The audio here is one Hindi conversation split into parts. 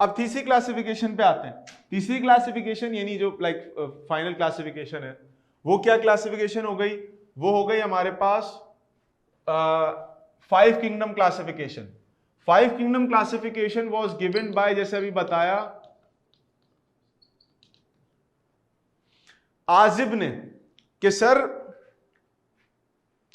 अब तीसरी क्लासिफिकेशन पे आते हैं। तीसरी क्लासिफिकेशन यानी जो लाइक फाइनल क्लासिफिकेशन है, वो क्या क्लासिफिकेशन हो गई? वो हो गई हमारे पास 5 kingdom classification. 5 kingdom classification was given by, जैसे अभी बताया, आजिब ने, कि सर,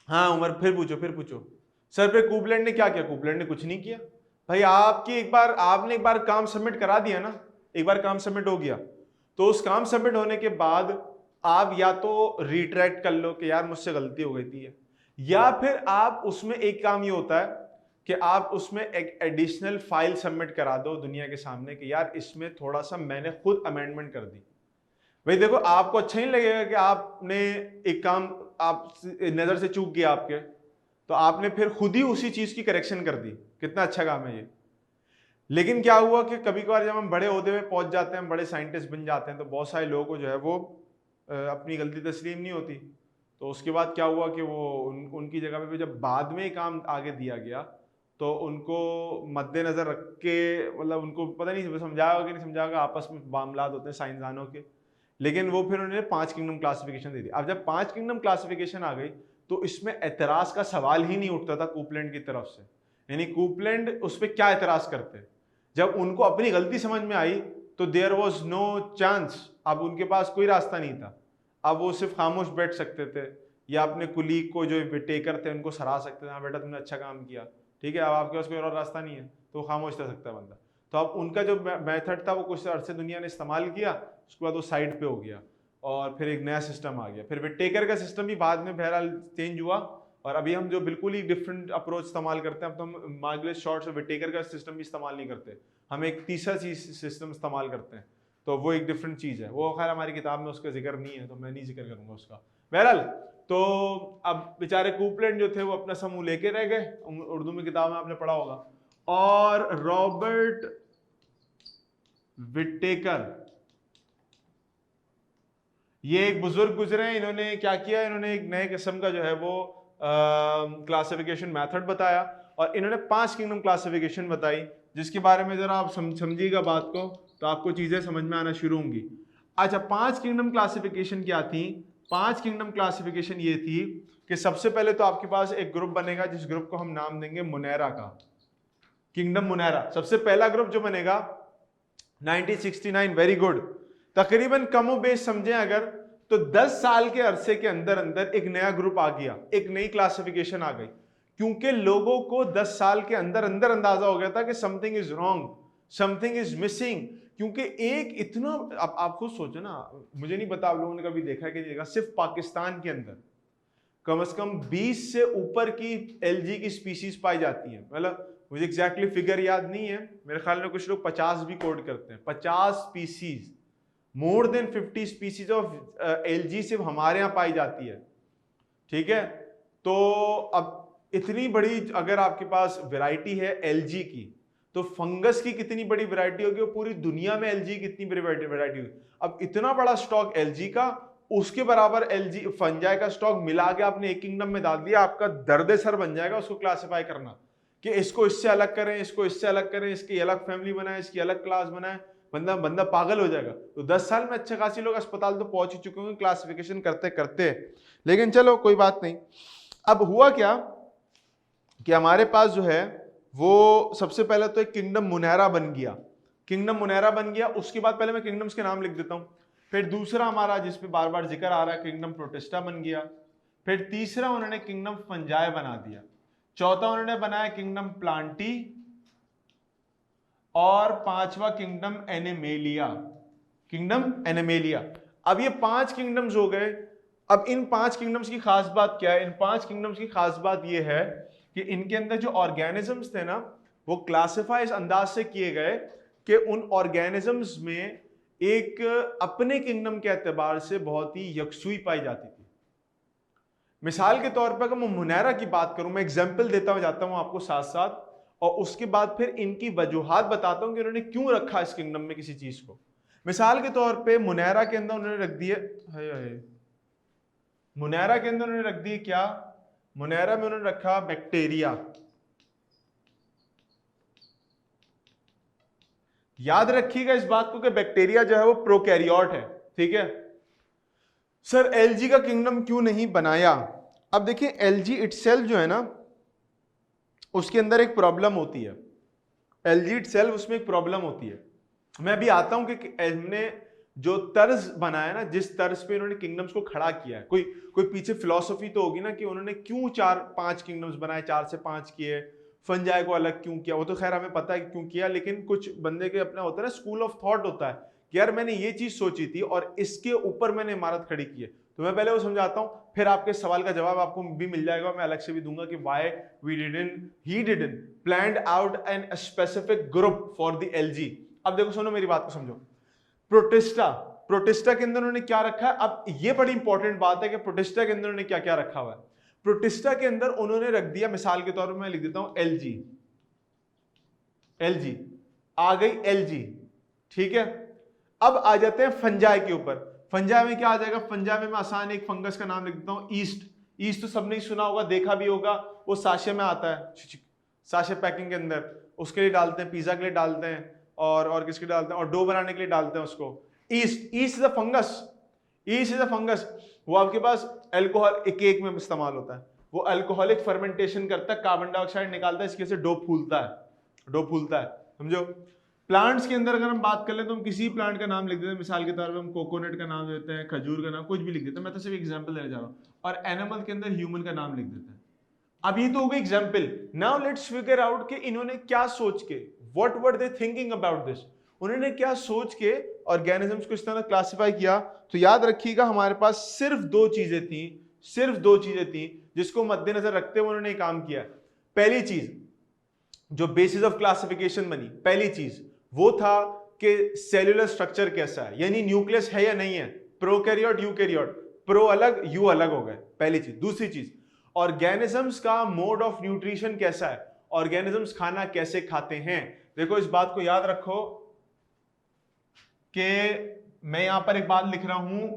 हाँ उमर फिर पूछो सर, पे कूपलैंड ने क्या किया? कूपलैंड ने कुछ नहीं किया भाई। आपने एक बार काम सबमिट करा दिया ना, एक बार काम सबमिट हो गया, तो उस काम सबमिट होने के बाद आप या तो रिट्रैक्ट कर लो कि यार मुझसे गलती हो गई थी, या फिर आप उसमें एक काम ये होता है कि आप उसमें एक एडिशनल फाइल सबमिट करा दो दुनिया के सामने कि यार इसमें थोड़ा सा मैंने खुद अमेंडमेंट कर दी। भाई देखो, आपको अच्छा नहीं लगेगा कि आपने एक काम आप नजर से चूक गया आपके, तो आपने फिर खुद ही उसी चीज की करेक्शन कर दी। कितना अच्छा काम है ये। लेकिन क्या हुआ कि कभी कभार जब हम बड़े ओहदे में पहुंच जाते हैं, बड़े साइंटिस्ट बन जाते हैं, तो बहुत सारे लोगों को जो है वो अपनी गलती तस्लीम नहीं होती। तो उसके बाद क्या हुआ कि वो उनकी जगह पे भी जब बाद में काम आगे दिया गया, तो उनको मद्देनजर रख के, मतलब उनको पता नहीं समझाया कि नहीं समझाया, आपस में मामलात होते हैं साइंसदानों के, लेकिन वो फिर उन्होंने 5 किंगडम क्लासिफिकेशन दे दी। अब जब 5 किंगडम क्लासिफिकेशन आ गई, तो इसमें एतराज का सवाल ही नहीं उठता था कूपलैंड की तरफ से। यानी कूपलैंड उस पर क्या एतराज करते? जब उनको अपनी गलती समझ में आई, तो देयर वॉज नो चांस, अब उनके पास कोई रास्ता नहीं था। अब वो सिर्फ खामोश बैठ सकते थे, या अपने कुलीग को जो टेकर थे उनको सराह सकते थे, हाँ बेटा तुमने अच्छा काम किया, ठीक है, अब आपके पास कोई और रास्ता नहीं है, तो खामोश रह सकता है बंदा। तो अब उनका जो मेथड था वो कुछ अरसे दुनिया ने इस्तेमाल किया, उसके बाद वो साइड पे हो गया, और फिर एक नया सिस्टम आ गया। फिर विटेकर का सिस्टम भी बाद में बहरहाल चेंज हुआ, और अभी हम जो बिल्कुल ही डिफरेंट अप्रोच इस्तेमाल करते हैं, अब तो हम मार्गलेस शॉर्ट्स और विटेकर का सिस्टम भी इस्तेमाल नहीं करते, हम एक तीसरा चीज सिस्टम इस्तेमाल करते हैं, तो वो एक डिफरेंट चीज है। वो खैर हमारी किताब में उसका जिक्र नहीं है, तो मैं नहीं जिक्र करूंगा उसका। बहरहाल, तो अब बेचारे कूपलैंड जो थे वो अपना समूह लेके रह गए, उर्दू में किताब में आपने पढ़ा होगा। और रॉबर्ट विटेकर, ये एक बुजुर्ग गुजरे हैं, इन्होंने क्या किया, इन्होंने एक नए किस्म का जो है वो क्लासिफिकेशन मेथड बताया, और इन्होंने 5 किंगडम क्लासिफिकेशन बताई, जिसके बारे में जरा आप समझिएगा बात को, तो आपको चीजें समझ में आना शुरू होंगी। अच्छा, 5 किंगडम क्लासिफिकेशन क्या थी? 5 किंगडम क्लासिफिकेशन ये थी कि सबसे पहले तो आपके पास एक ग्रुप बनेगा, जिस ग्रुप को हम नाम देंगे मुनैरा का, किंगडम मुनैरा। सबसे पहला ग्रुप जो बनेगा 1969, वेरी गुड। तकरीबन कमो बेश समझें अगर, तो 10 साल के अरसे के अंदर अंदर एक नया ग्रुप आ गया, एक नई क्लासिफिकेशन आ गई, क्योंकि लोगों को 10 साल के अंदर अंदर अंदाजा हो गया था कि something is wrong, something is missing. क्योंकि एक इतना, अब आप खुद सोचो ना, मुझे नहीं पता आप लोगों ने कभी देखा कि नहीं देखा, सिर्फ पाकिस्तान के अंदर कम से कम 20 से ऊपर की एलजी की स्पीसीज पाई जाती है। मतलब मुझे एग्जैक्टली फिगर याद नहीं है, मेरे ख्याल में कुछ लोग 50 भी कोड करते हैं, 50 species, more than 50 species of LG सिर्फ हमारे यहाँ पाई जाती है, ठीक है। तो अब इतनी बड़ी अगर आपके पास वैरायटी है एलजी की, तो फंगस की कितनी बड़ी वैरायटी होगी, और पूरी दुनिया में एलजी कितनी बड़ी वैरायटी होगी। अब इतना बड़ा स्टॉक एलजी का, उसके बराबर एलजी फंजाई का स्टॉक मिला के आपने एक किंगडम में डाल दिया, आपका दर्द सर बन जाएगा उसको क्लासिफाई करना, कि इसको इससे अलग करें, इसको इससे अलग करें, इसकी अलग फैमिली बनाए, इसकी अलग क्लास बनाए, बंदा बंदा पागल हो जाएगा। तो 10 साल में अच्छे खासी लोग अस्पताल तो पहुंच ही चुके होंगे क्लासिफिकेशन करते करते। लेकिन चलो कोई बात नहीं। अब हुआ क्या कि हमारे पास जो है वो सबसे पहले तो एक किंगडम मुनैरा बन गया, किंगडम मुनैरा बन गया। उसके बाद पहले मैं किंगडम्स के नाम लिख देता हूं। फिर दूसरा हमारा जिसपे बार बार जिक्र आ रहा है, किंगडम प्रोटेस्टा बन गया। फिर तीसरा उन्होंने किंगडम फंजाई बना दिया। चौथा उन्होंने बनाया किंगडम प्लांटी, और पांचवा किंगडम एनिमेलिया, किंगडम एनिमेलिया। अब ये 5 किंगडम्स हो गए। अब इन 5 किंगडम्स की खास बात क्या है? इन 5 किंगडम्स की खास बात ये है कि इनके अंदर जो ऑर्गेनिजम्स थे ना, वो क्लासिफाई इस अंदाज से किए गए कि उन ऑर्गेनिजम्स में एक अपने किंगडम के एतबार से बहुत ही यकसुई पाई जाती थी। मिसाल के तौर पर अगर मैं मुनैरा की बात करूं, मैं एग्जाम्पल देता हुआ जाता हूं आपको साथ साथ, और उसके बाद फिर इनकी वजूहात बताता हूं कि उन्होंने क्यों रखा इस किंगडम में किसी चीज को। मिसाल के तौर पे मुनैरा के अंदर उन्होंने रख दिए, मुनैरा के अंदर उन्होंने रख दिए क्या? मुनैरा में उन्होंने रखा बैक्टीरिया। याद रखिएगा इस बात को कि बैक्टीरिया जो है वो प्रोकैरियोट है, ठीक है। सर एलजी का किंगडम क्यों नहीं बनाया? अब देखिए एलजी इटसेल्फ जो है ना उसके अंदर एक प्रॉब्लम होती है, एलजी इटसेल्फ उसमें एक प्रॉब्लम होती है। मैं अभी आता हूं कि हमने जो तर्ज बनाया ना, जिस तर्ज पे इन्होंने किंगडम्स को खड़ा किया है, कोई पीछे फिलॉसफी तो होगी ना कि उन्होंने क्यों 4-5 किंगडम्स बनाए, 4 से 5 किए, फंजाई को अलग क्यों किया, वो तो खैर हमें पता है क्यों किया, लेकिन कुछ बंदे के अपना होता है ना स्कूल ऑफ थॉट होता है कि यार मैंने ये चीज सोची थी और इसके ऊपर मैंने इमारत खड़ी की है। तो मैं पहले वो समझाता हूं, फिर आपके सवाल का जवाब आपको भी मिल जाएगा, मैं अलग से भी दूंगा कि why he didn't planned out an specific group for the LG. अब देखो सुनो मेरी बात को समझो, प्रोटिस्टा के अंदर उन्होंने क्या रखा है? अब ये बड़ी इंपॉर्टेंट बात है कि प्रोटिस्टा के अंदर उन्होंने क्या क्या रखा हुआ है। प्रोटिस्टा के अंदर उन्होंने रख दिया, मिसाल के तौर पर मैं लिख देता हूं एलजी, एलजी आ गई एलजी, ठीक है। अब आ जाते हैं फंजाई के ऊपर। फंजाई में क्या आ जाएगा? फंजाई में मैं आसान एक फंगस का नाम लिख देता हूं ईस्ट। ईस्ट तो सबने सुना होगा, देखा भी होगा, वो साशे में आता है, साशे पैकिंग के अंदर, उसके लिए डालते हैं, पिज्जा के लिए डालते हैं, और किसके डालते हैं, और डो बनाने के लिए डालते हैं उसको। East is a fungus, east is a fungus. वो आपके पास अल्कोहल केक में इस्तेमाल होता है, वो अल्कोहलिक फर्मेंटेशन करता है, कार्बन डाइऑक्साइड निकालता है, इसके से डो फूलता है, डो फूलता है, समझो। प्लांट्स के अंदर अगर हम बात कर ले तो हम किसी प्लांट का नाम लिख देते हैं, मिसाल के तौर पे हम कोकोनट का नाम देते हैं, खजूर का नाम, कुछ भी लिख देते हैं, मैं तो सिर्फ एग्जांपल देने जा रहा हूं। और एनिमल के अंदर ह्यूमन का नाम लिख देते हैं। अब ये तो हो गई example. Now let's figure out कि इन्होंने क्या सोच के, what were they thinking about this, उन्होंने क्या सोच के ऑर्गेनिजम्स को इस तरह क्लासिफाई किया। तो याद रखिएगा हमारे पास सिर्फ दो चीजें थी, सिर्फ दो चीजें थी जिसको मद्देनजर रखते हुए उन्होंने काम किया। पहली चीज जो बेसिस ऑफ क्लासिफिकेशन बनी, पहली चीज वो था कि सेल्यूलर स्ट्रक्चर कैसा है, यानी न्यूक्लियस है या नहीं है, प्रोकैरियोट यूकैरियोट, प्रो अलग यू अलग हो गए, पहली चीज। दूसरी चीज ऑर्गेनिजम्स का मोड ऑफ न्यूट्रिशन कैसा है, ऑर्गेनिजम्स खाना कैसे खाते हैं। देखो इस बात को याद रखो कि मैं यहां पर एक बात लिख रहा हूं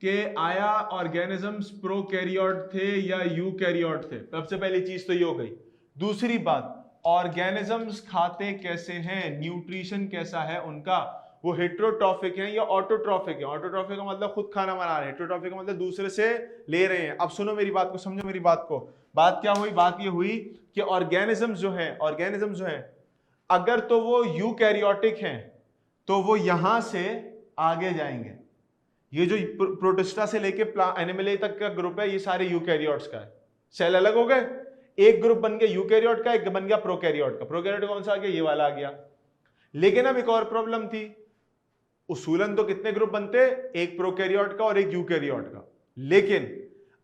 कि आया ऑर्गेनिजम्स प्रोकैरियोट थे या यूकैरियोट थे, सबसे पहली चीज तो ये हो गई। दूसरी बात ऑर्गेनिजम्स खाते कैसे हैं, न्यूट्रिशन कैसा है उनका, वो हेटेरोट्रॉफिक है या ऑटोट्रॉफिक है। ऑटोट्रॉफिक का मतलब खुद खाना बना रहे हैं, हेटेरोट्रॉफिक का मतलब दूसरे से ले रहे हैं। अब सुनो मेरी बात को, समझो मेरी बात को। बात क्या हुई? बात ये हुई कि ऑर्गेनिजम्स जो है अगर तो वो यूकैरियोटिक हैं तो वो यहां से आगे जाएंगे। ये जो प्रोटिस्टा से लेके एनिमले तक का ग्रुप है, ये सारे यूकैरियोट्स का है। सेल अलग हो गए, एक ग्रुप बन गया यूकैरियोट का, एक बन गया प्रोकैरियोट का। प्रोकैरियोट कौन सा आ गया? ये वाला आ गया। लेकिन अब एक और प्रॉब्लम थी, उसूलन तो कितने ग्रुप बनते? एक प्रोकैरियोट का और एक यूकैरियोट का। लेकिन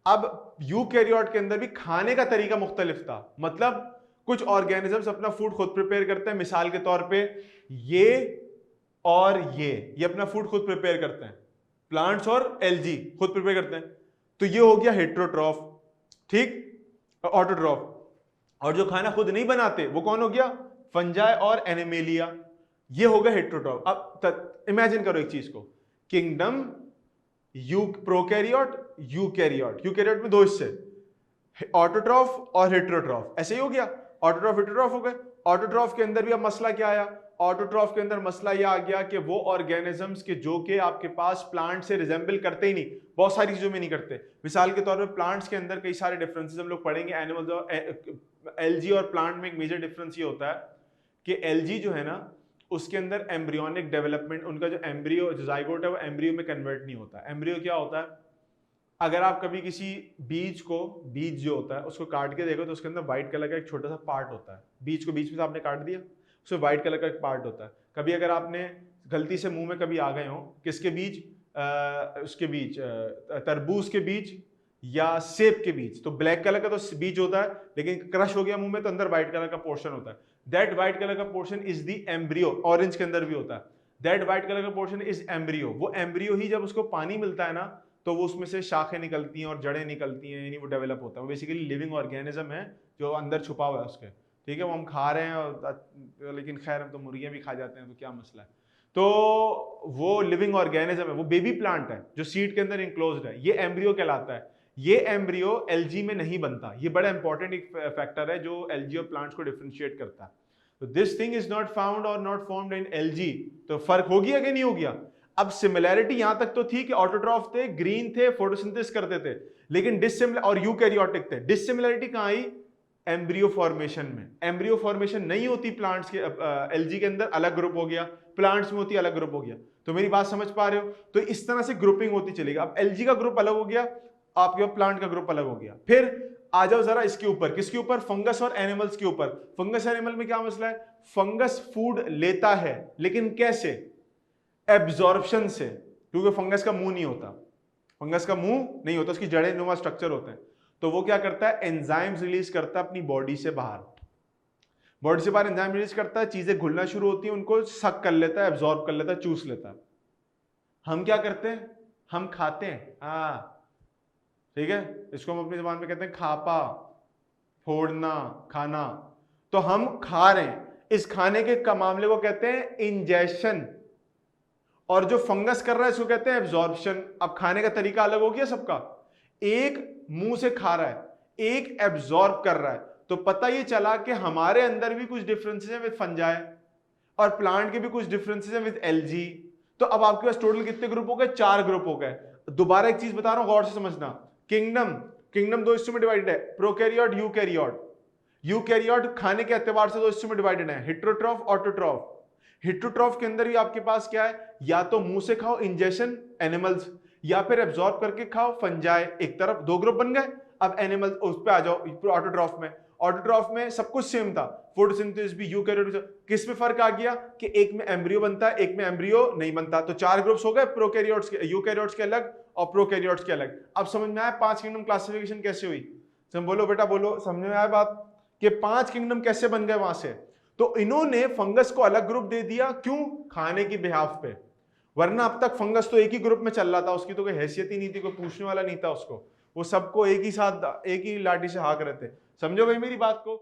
अब यूकैरियोट के अंदर भी खाने का तरीका मुख्तलिफ था। मतलब कुछ ऑर्गेनिजम्स अपना फूड खुद प्रिपेयर करते हैं, मिसाल के तौर पे ये और ये अपना फूड खुद प्रिपेयर करते हैं, प्लांट्स और एलजी खुद प्रिपेयर करते हैं। तो ये हो गया हेटेरोट्रॉफ, ठीक, ऑटोट्रॉफ। और जो खाना खुद नहीं बनाते वो कौन हो गया? फंजाई और एनिमेलिया। ये हो गया हेटेरोट्रॉफ। अब इमेजिन करो एक चीज को, किंगडम प्रोकैरियोट यूकैरियोट में दो हिस्से, ऑटोट्रॉफ और हेटेरोट्रॉफ, ऐसे ही हो गया, ऑटोट्रॉफ हेटेरोट्रॉफ हो गए। ऑटोट्रॉफ के अंदर भी अब मसला क्या आया? ऑटोट्रॉफ के अंदर मसला यह आ गया कि वो ऑर्गेनिजम्स के जो कि आपके पास प्लांट से रिजेंबल करते ही नहीं, बहुत सारी चीजों में नहीं करते। मिसाल के तौर पे प्लांट्स के अंदर कई सारे डिफरेंसेस हम लोग पढ़ेंगे, एनिमल्स और एलजी और प्लांट में एक मेजर डिफरेंस ये होता है कि एलजी जो है ना उसके अंदर एम्ब्रियोनिक डेवलपमेंट, उनका जो एम्ब्रियो जो जाइगोट है वो एम्ब्रियो में कन्वर्ट नहीं होता। एम्ब्रियो क्या होता है? अगर आप कभी किसी बीज जो होता है उसको काट के देखो तो उसके अंदर व्हाइट कलर का एक छोटा सा पार्ट होता है। बीज को बीच में से आपने काट दिया, उसमें व्हाइट कलर का एक पार्ट होता है। कभी अगर आपने गलती से मुंह में कभी आ गए हो, किसके बीज? उसके बीज, तरबूज के बीज या सेब के बीज, तो ब्लैक कलर का तो बीज होता है, लेकिन क्रश हो गया मुंह में तो अंदर व्हाइट कलर का पोर्शन होता है। दैट व्हाइट कलर का portion is the embryo. Orange के अंदर भी होता है, दैट व्हाइट कलर का पोर्शन इज एम्ब्रियो। वो एम्ब्रियो ही जब उसको पानी मिलता है ना तो वो उसमें से शाखें निकलती हैं और जड़ें निकलती हैं, यानी वो डेवलप होता है। वो बेसिकली लिविंग ऑर्गेनिज्म है जो अंदर छुपा हुआ है उसके, ठीक है। वो हम खा रहे हैं लेकिन खैर हम तो मुर्गियां भी खा जाते हैं तो क्या मसला है। तो वो लिविंग ऑर्गेनिज्म है, वो बेबी प्लांट है जो सीड के अंदर इंक्लोज्ड है, ये एम्ब्रियो कहलाता है। ये एम्ब्रियो एलजी में नहीं बनता। ये बड़ा इंपॉर्टेंट एक फैक्टर है जो एलजी और प्लांट्स को डिफरेंशिएट करता है। तो this thing is not found और नॉट फॉर्म्ड इन एलजी। तो फर्क हो गया कि नहीं हो गया? अब सिमिलैरिटी यहां तक तो थी कि ऑटोट्रॉफ थे, ग्रीन थे, फोटोसिंथेसिस करते थे, लेकिन डिसिमिलर और यूकैरियोटिक थे। डिसिमिलरिटी कहां आई? एम्ब्रियो फॉर्मेशन में। एम्ब्रियो फॉर्मेशन नहीं होती प्लांट्स के, एलजी के अंदर अलग ग्रुप हो गया, प्लांट्स में होती अलग ग्रुप हो गया। तो मेरी बात समझ पा रहे हो? तो इस तरह से ग्रुपिंग होती चलेगी। अब एलजी का ग्रुप अलग हो गया, आपके प्लांट का ग्रुप अलग हो गया। फिर आ जाओ जरा इसके ऊपर, किसके ऊपर? फंगस और एनिमल्स के ऊपर। फंगस एनिमल में क्या मसला है? फंगस फूड लेता है, लेकिन कैसे? एब्जॉर्प्शन से, क्योंकि फंगस का मुंह नहीं होता, फंगस का मुंह नहीं होता, उसकी जड़ें नुमा स्ट्रक्चर होते हैं। तो वो क्या करता है? एंजाइम्स रिलीज करता है अपनी बॉडी से बाहर। बॉडी से बाहर एंजाइम रिलीज करता है, चीजें घुलना शुरू होती हैं, उनको सक कर लेता है, एब्जॉर्ब कर लेता है, चूस लेता है। हम क्या करते हैं? हम खाते हैं। ठीक है, इसको हम अपनी जुबान में कहते हैं खापा, फोड़ना, खाना। तो हम खा रहे हैं, इस खाने के मामले को कहते हैं इंजेशन, और जो फंगस कर रहा है इसको कहते हैं एब्जॉर्प्शन। अब खाने का तरीका अलग हो गया सबका, एक मुंह से खा रहा है, एक एब्जॉर्ब कर रहा है। तो पता ये चला कि हमारे अंदर भी कुछ डिफरेंसेस हैं विद फंजाई, और प्लांट के भी कुछ डिफरेंसेस हैं विद एलजी। तो अब आपके पास टोटल कितने ग्रुप हो गए? 4 ग्रुप हो गए। दोबारा एक चीज बता रहा हूं, गौर से समझना। किंगडम 2 हिस्सों में डिवाइडेड है, प्रोकैरियोट, यूकैरियोट। यूकैरियोट खाने के एतबार से 2 हिस्सों में डिवाइडेड है, हेटेरोट्रॉफ, ऑटोट्रॉफ। हेटेरोट्रॉफ के अंदर भी आपके पास क्या है? या तो मुंह से खाओ इंजेशन एनिमल्स, या फिर एब्जॉर्ब करके खाओ फंजाई। एक तरफ 2 ग्रुप बन गए। अब एनिमल उस पे आ जाओ ऑटोट्रॉफ में। ऑटोट्रॉफ में सब कुछ सेम था, फोटोसिंथेसिस भी, यूकैरियोट। किस में फर्क आ गया कि एक में एम्ब्रियो बनता है, एक में एम्ब्रियो नहीं बनता। तो 4 ग्रुप्स हो गए, प्रोकैरियोट्स के, यूकैरियोट्स के अलग और प्रोकैरियोट्स के अलग। अब समझ में आया 5 किंगडम क्लासिफिकेशन कैसे हुई? बोलो बेटा बोलो, समझ में आया बात कि 5 किंगडम कैसे बन गए वहां से? तो इन्होंने फंगस को अलग ग्रुप दे दिया, क्यों? खाने की बिहाफ पे। वरना अब तक फंगस तो एक ही ग्रुप में चल रहा था, उसकी तो कोई हैसियत ही नहीं थी, कोई पूछने वाला नहीं था उसको, वो सबको एक ही साथ, एक ही लाठी से हाँक रहे थे। समझो भाई मेरी बात को?